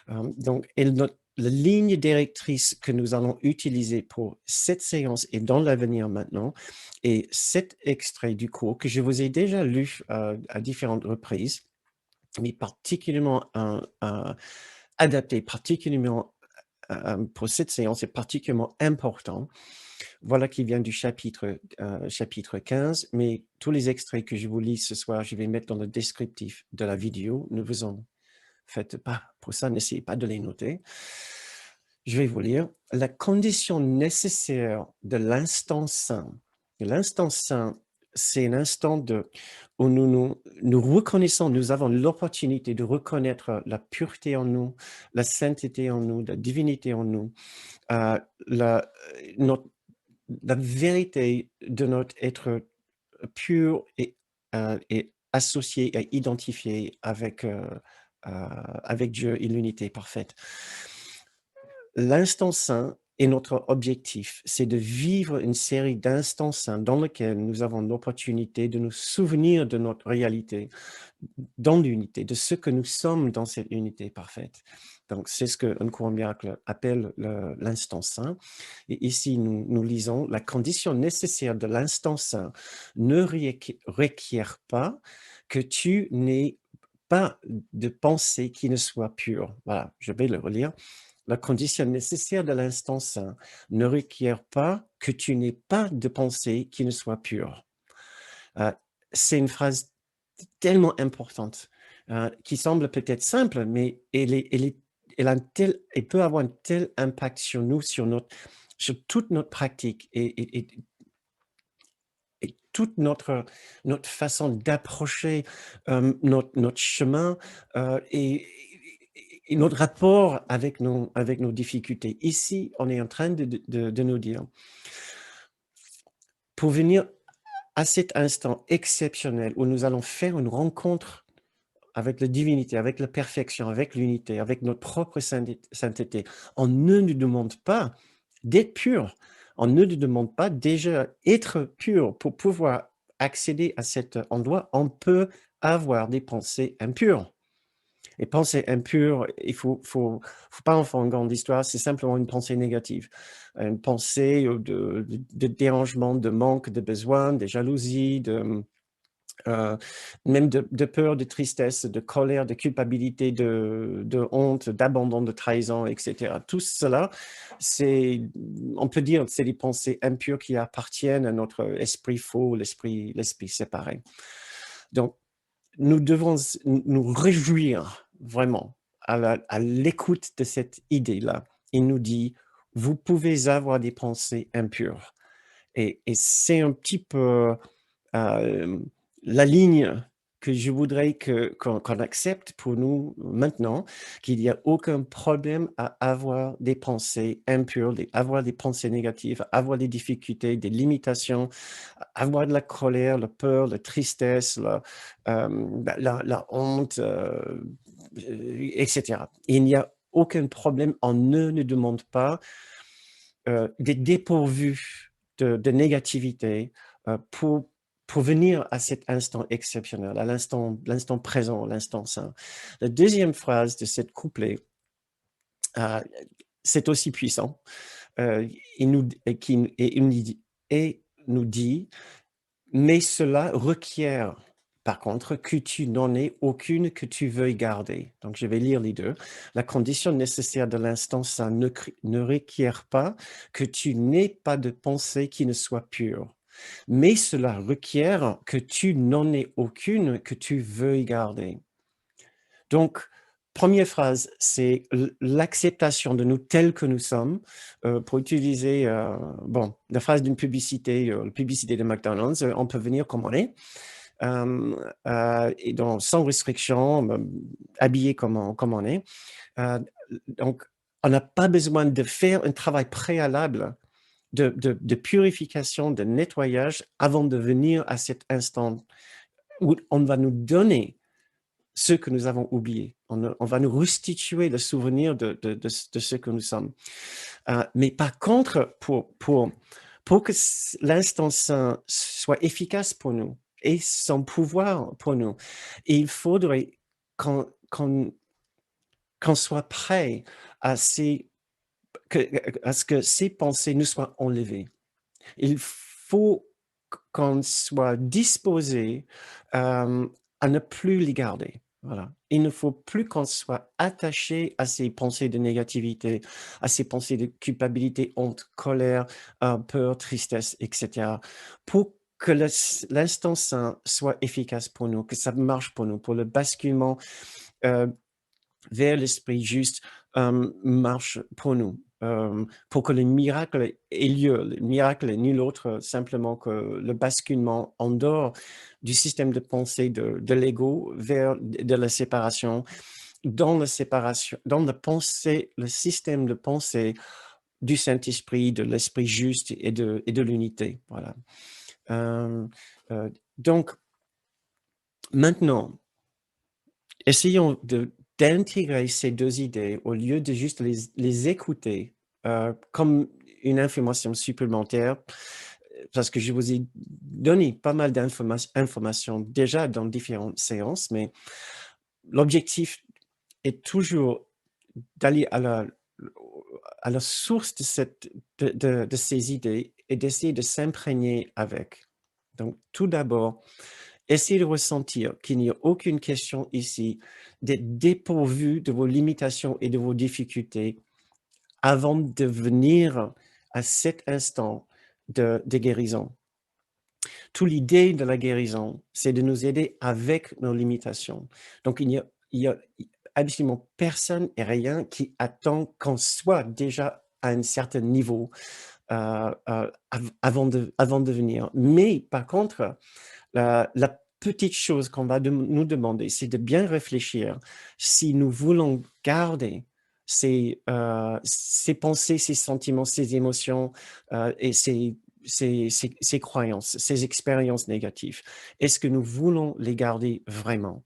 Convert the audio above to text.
La ligne directrice que nous allons utiliser pour cette séance et dans l'avenir maintenant est cet extrait du cours que je vous ai déjà lu à différentes reprises, mais particulièrement adapté, particulièrement pour cette séance, est particulièrement important. Voilà qui vient du chapitre 15, mais tous les extraits que je vous lis ce soir, je vais mettre dans le descriptif de la vidéo. Ne vous en faites pas pour ça, n'essayez pas de les noter. Je vais vous lire. La condition nécessaire de l'instant saint. L'instant saint, c'est l'instant où nous reconnaissons, nous avons l'opportunité de reconnaître la pureté en nous, la sainteté en nous, la divinité en nous, euh, la, notre- la vérité de notre être pur et associé et identifié avec Dieu et l'unité parfaite. L'instant saint est notre objectif, c'est de vivre une série d'instants saints dans lesquels nous avons l'opportunité de nous souvenir de notre réalité dans l'unité, de ce que nous sommes dans cette unité parfaite. Donc, c'est ce qu'un cours miracle appelle l'instant saint. Et ici, nous lisons, la condition nécessaire de l'instant saint ne requiert pas que tu n'aies pas de pensée qui ne soit pure. Voilà, je vais le relire. La condition nécessaire de l'instant saint ne requiert pas que tu n'aies pas de pensée qui ne soit pure. C'est une phrase tellement importante, qui semble peut-être simple, mais elle peut avoir un tel impact sur nous, sur toute notre pratique et toute notre façon d'approcher notre chemin et notre rapport avec nos difficultés. Ici, on est en train de nous dire, pour venir à cet instant exceptionnel où nous allons faire une rencontre avec la divinité, avec la perfection, avec l'unité, avec notre propre sainteté, on ne nous demande pas d'être pur. On ne nous demande pas déjà être pur pour pouvoir accéder à cet endroit. On peut avoir des pensées impures. Et pensée impure, il faut pas en faire une grande histoire, c'est simplement une pensée négative. Une pensée de dérangement, de manque, de besoin, de jalousie, même de peur, de tristesse, de colère, de culpabilité, de honte, d'abandon, de trahison, etc. Tout cela, on peut dire, c'est des pensées impures qui appartiennent à notre esprit faux, l'esprit séparé. Donc, nous devons nous réjouir vraiment à l'écoute de cette idée-là. Il nous dit, vous pouvez avoir des pensées impures. Et c'est un petit peu la ligne que je voudrais qu'on accepte pour nous maintenant, qu'il n'y a aucun problème à avoir des pensées impures, avoir des pensées négatives, avoir des difficultés, des limitations, avoir de la colère, la peur, la tristesse, la honte, etc. Il n'y a aucun problème, on ne nous demande pas d'être dépourvu de négativité pour venir à cet instant exceptionnel, à l'instant présent, l'instant saint. La deuxième phrase de cette couplet, c'est aussi puissant. Il nous dit, mais cela requiert, par contre, que tu n'en aies aucune que tu veuilles garder. Donc, je vais lire les deux. La condition nécessaire de l'instant saint ne requiert pas que tu n'aies pas de pensée qui ne soit pure. Mais cela requiert que tu n'en aies aucune que tu veuilles garder. Donc, première phrase, c'est l'acceptation de nous tels que nous sommes. Pour utiliser la phrase d'une publicité, la publicité de McDonald's, on peut venir comme on est, et donc sans restriction, habillé comme on est. Donc, on n'a pas besoin de faire un travail préalable de purification, de nettoyage avant de venir à cet instant où on va nous donner ce que nous avons oublié. On va nous restituer le souvenir de ce que nous sommes. Mais par contre, pour que l'instant saint soit efficace pour nous et son pouvoir pour nous, il faudrait qu'on qu'on soit prêt à ces que à ce que ces pensées nous soient enlevées. Il faut qu'on soit disposé, à ne plus les garder. Voilà. Il ne faut plus qu'on soit attaché à ces pensées de négativité, à ces pensées de culpabilité, honte, colère, peur, tristesse et cetera, pour que l'instant sain soit efficace pour nous, que ça marche pour nous, pour le basculement, heu vers l'esprit juste, marche pour nous, pour que le miracle ait lieu. Le miracle n'est nul autre simplement que le basculement en dehors du système de pensée de l'ego vers de la séparation, dans la pensée le système de pensée du Saint-Esprit, de l'esprit juste et de l'unité, voilà. Hem, donc maintenant, essayons d'intégrer ces 2 idées au lieu de juste les écouter, comme une information supplémentaire, parce que je vous ai donné pas mal informations déjà dans différentes séances, mais l'objectif est toujours d'aller à la source de cette de ces idées et d'essayer de s'imprégner avec. Donc tout d'abord, essayez de ressentir qu'il n'y a aucune question ici d'être dépourvu de vos limitations et de vos difficultés avant de venir à cet instant de guérison. Toute l'idée de la guérison, c'est de nous aider avec nos limitations. Donc il y a absolument personne et rien qui attend qu'on soit déjà à un certain niveau, avant de venir. Mais par contre, la petite chose qu'on va nous demander, c'est de bien réfléchir si nous voulons garder ces pensées, ces sentiments, ces émotions, et ces croyances, ces expériences négatives. Est-ce que nous voulons les garder vraiment?